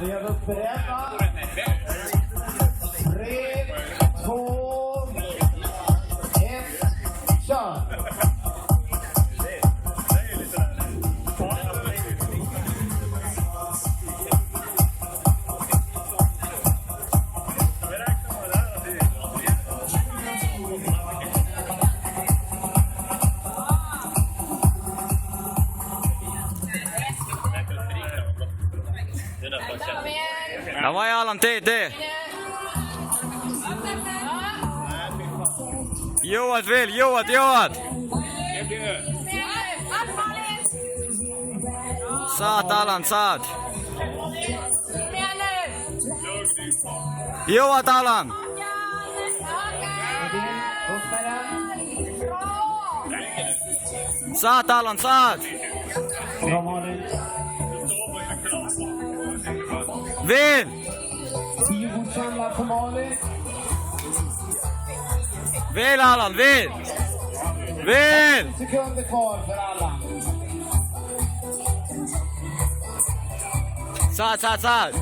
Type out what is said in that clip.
Redo beredda. 3, 2, 1, kör! Давай, Алан, ты. Joat vill, Joat. Saat, Alan, saat. Joat, Alan. Saat, Alan, saat. Vill! 10 godkända på Malin. Vill, Allan, vill! 10 sekunder kvar för alla. Saat.